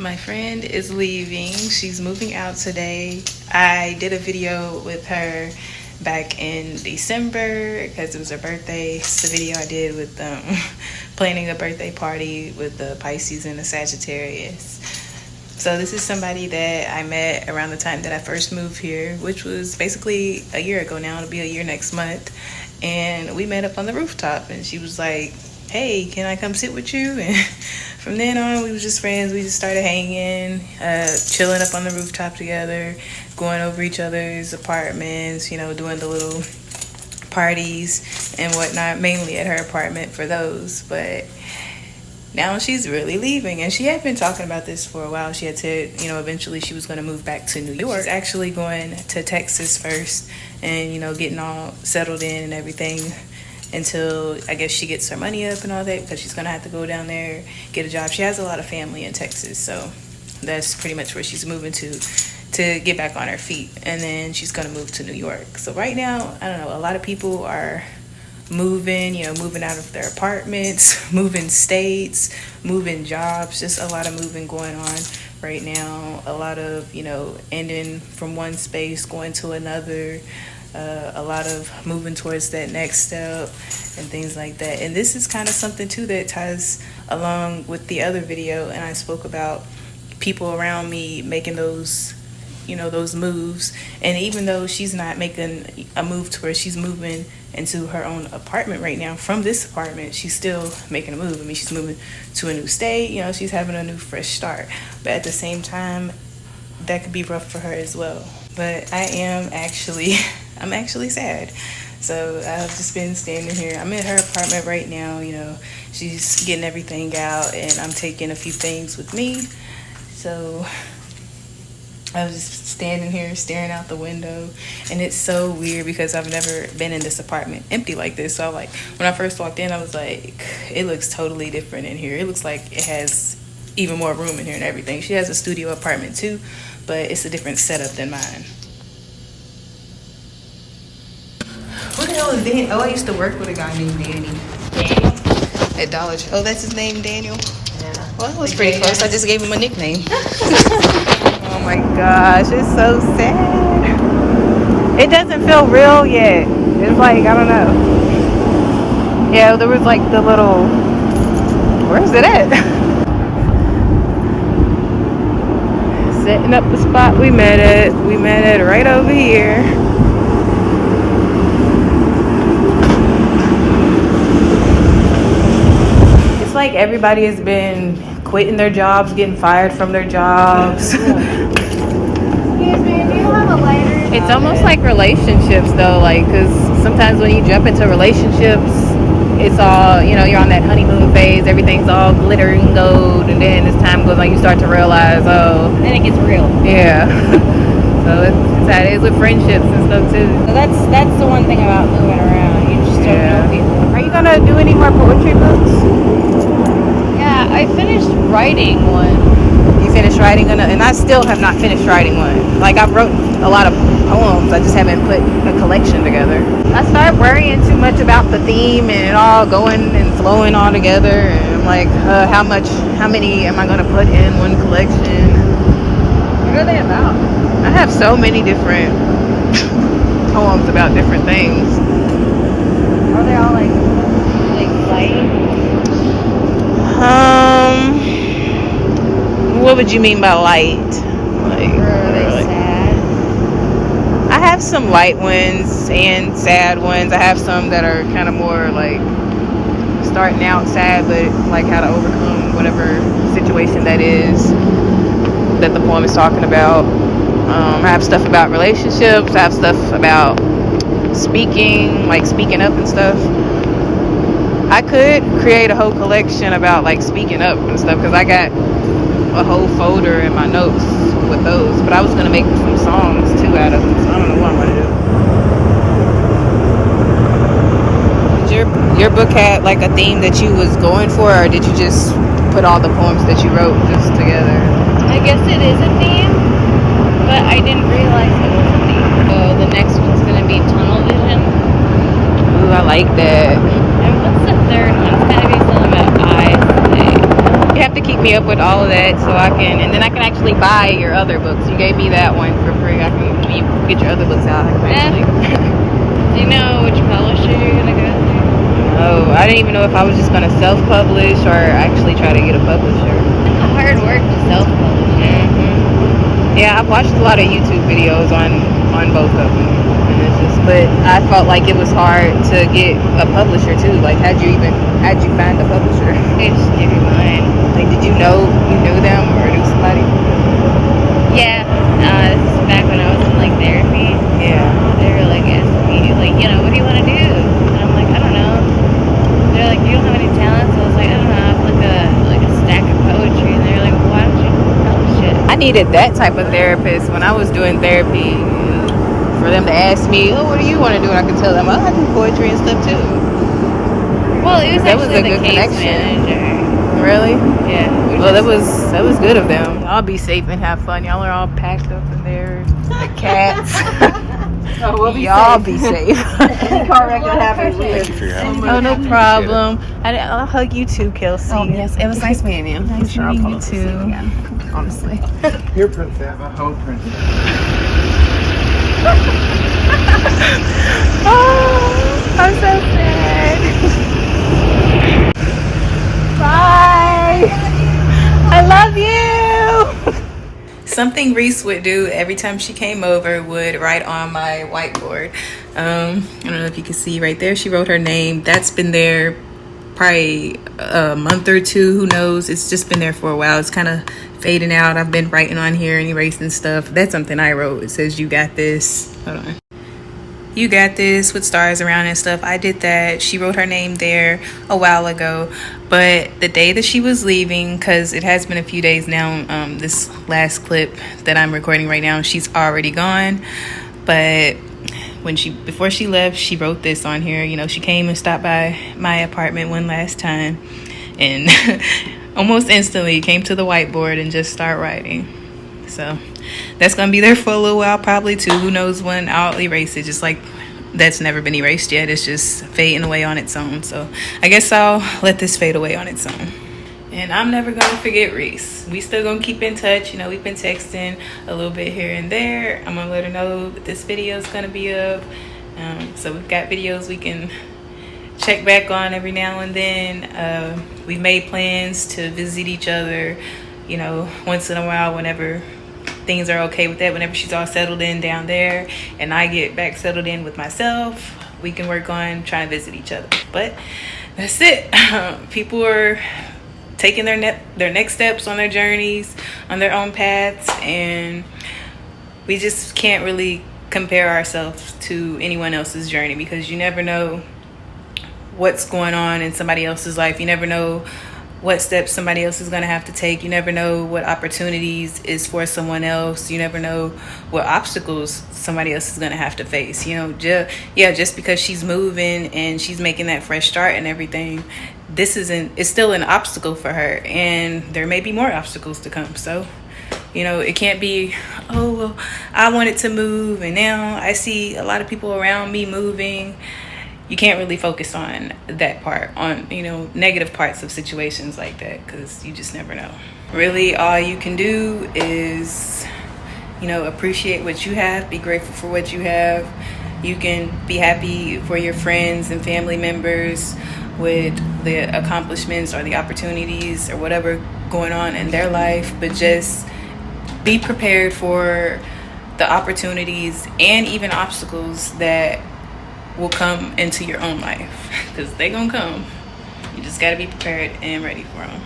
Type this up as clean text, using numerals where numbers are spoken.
My friend is leaving. She's moving out today. I did a video with her back in December because it was her birthday. It's the video I did with planning a birthday party with the Pisces and the Sagittarius. So this is somebody that I met around the time that I first moved here, which was basically a year ago now. It'll be a year next month. And we met up on the rooftop and she was like, hey, can I come sit with you? And from then on, we was just friends. We just started hanging, chilling up on the rooftop together, going over each other's apartments, you know, doing the little parties and whatnot, mainly at her apartment for those. But now she's really leaving, and she had been talking about this for a while. She had said, you know, eventually she was going to move back to New York. She's actually going to Texas first and, you know, getting all settled in and everything until I guess she gets her money up and all that, because she's going to have to go down there, get a job. She has a lot of family in Texas, so that's pretty much where she's moving to get back on her feet. And then she's going to move to New York. So right now, I don't know, a lot of people are moving, you know, moving out of their apartments, moving states, moving jobs, just a lot of moving going on right now. A lot of, you know, ending from one space, going to another, a lot of moving towards that next step and things like that. And this is kind of something too that ties along with the other video, and I spoke about people around me making those, you know, those moves. And even though she's not making a move to where she's moving into her own apartment right now from this apartment, she's still making a move. I mean, she's moving to a new state, you know, she's having a new fresh start. But at the same time, that could be rough for her as well. But I'm actually sad. So I've just been standing here. I'm in her apartment right now, you know, she's getting everything out and I'm taking a few things with me. So I was just standing here staring out the window, and it's so weird because I've never been in this apartment empty like this. So like when I first walked in, I was like, it looks totally different in here. It looks like it has even more room in here and everything. She has a studio apartment too, but it's a different setup than mine. Who the hell is Dan? Oh, I used to work with a guy named Danny. Daniel? At Dollar Tree. Oh, that's his name, Daniel? Yeah. Well, that was pretty close. I just gave him a nickname. Oh my gosh, it's so sad. It doesn't feel real yet. It's like, I don't know. Yeah, there was like the little, where's it at? Setting up the spot we met at. We met at right over here. It's like everybody has been quitting their jobs, getting fired from their jobs. It's almost like relationships though, like, because sometimes when you jump into relationships, it's all, you know, you're on that honeymoon phase, everything's all glitter and gold, and then as time goes on you start to realize, oh, then it gets real. Yeah. So it's how it is with friendships and stuff too. So that's the one thing about moving around, you just don't know people. Are you gonna do any more poetry books? Yeah, I finished writing one. You finished writing and I still have not finished writing one. Like, I've wrote a lot of poems, I just haven't put a collection together. I started worrying too much about the theme and it all going and flowing all together, and I'm like, how many am I gonna put in one collection? What are they about? I have so many different poems about different things. Are they all like light? What would you mean by light? Like, or are they sad? I have some light ones and sad ones. I have some that are kind of more like starting out sad, but like how to overcome whatever situation that is that the poem is talking about. I have stuff about relationships. I have stuff about speaking, like speaking up and stuff. I could create a whole collection about like speaking up and stuff, because I got a whole folder in my notes with those, but I was gonna make some songs too out of them, so I don't know what I'm gonna do. Did your book had like a theme that you was going for, or did you just put all the poems that you wrote just together? I guess it is a theme, but I didn't realize it was a theme. The next one's gonna be tunnel vision. Ooh, I like that. And what's the third one? It's gotta be something about eyes. have to keep me up with all of that so I can, and then I can actually buy your other books. You gave me that one for free. I can, when you get your other books out, I can actually. Do you know which publisher you're gonna go through? Oh, I didn't even know if I was just gonna self-publish or actually try to get a publisher. It's hard work to self-publish. Yeah, I've watched a lot of YouTube videos on both of them, and it's just, but I felt like it was hard to get a publisher too. Like, how'd you find a publisher? They just give you mine. Like, did you knew them or knew somebody? Yeah, this is back when I was in like therapy. Yeah. They were like asking me, like, you know, what do you want to do? And I'm like, I don't know. They're like, you don't have any talent? So I was like, I don't know. I have like a stack of poetry. And they're like, well, why don't you publish it? I needed that type of therapist when I was doing therapy. For them to ask me, oh, what do you want to do? And I could tell them, oh, I do poetry and stuff too. Well, it was That was actually a good the case connection. manager. Really? Yeah. Well, that was good of them. Y'all be safe and have fun. Y'all are all packed up in there. The cats. Oh, we'll be Y'all safe. be safe. Car wreck that happened. Thank you for your help. Oh, no problem. I'll hug you too, Kelsey. Oh, yes. It was nice meeting you. I'm sure I'll meeting you probably see you too. again, honestly. Here, Princess. Oh, Princess. Oh, I'm so sad. Bye. I love you. Something Reese would do every time she came over would write on my whiteboard. I don't know if you can see right there. She wrote her name. That's been there probably a month or two. Who knows? It's just been there for a while. It's kind of fading out. I've been writing on here and erasing stuff. That's something I wrote. It says, "You got this." Hold on. "You got this," with stars around and stuff. I did that. She wrote her name there a while ago. But the day that she was leaving, because it has been a few days now, this last clip that I'm recording right now, she's already gone. But before she left, she wrote this on here. You know, she came and stopped by my apartment one last time. And almost instantly came to the whiteboard and just start writing. So that's going to be there for a little while probably too. Who knows when I'll erase it. Just like that's never been erased yet. It's just fading away on its own. So I guess I'll let this fade away on its own. And I'm never going to forget Reese. We still going to keep in touch. You know, we've been texting a little bit here and there. I'm going to let her know that this video is going to be up. So we've got videos we can check back on every now and then. We've made plans to visit each other, you know, once in a while whenever things are okay with that. Whenever she's all settled in down there and I get back settled in with myself, we can work on trying to visit each other. But that's it. People are taking their next steps on their journeys, on their own paths, and we just can't really compare ourselves to anyone else's journey, because you never know what's going on in somebody else's life. You never know what steps somebody else is going to have to take. You never know what opportunities is for someone else. You never know what obstacles somebody else is going to have to face. You know, just because she's moving and she's making that fresh start and everything, it's still an obstacle for her, and there may be more obstacles to come. So, you know, it can't be, oh, well, I wanted to move and now I see a lot of people around me moving. You can't really focus on that part, on, you know, negative parts of situations like that, because you just never know. Really, all you can do is, you know, appreciate what you have, be grateful for what you have. You can be happy for your friends and family members with the accomplishments or the opportunities or whatever going on in their life, but just be prepared for the opportunities and even obstacles that will come into your own life, because they're gonna come. You just got to be prepared and ready for them.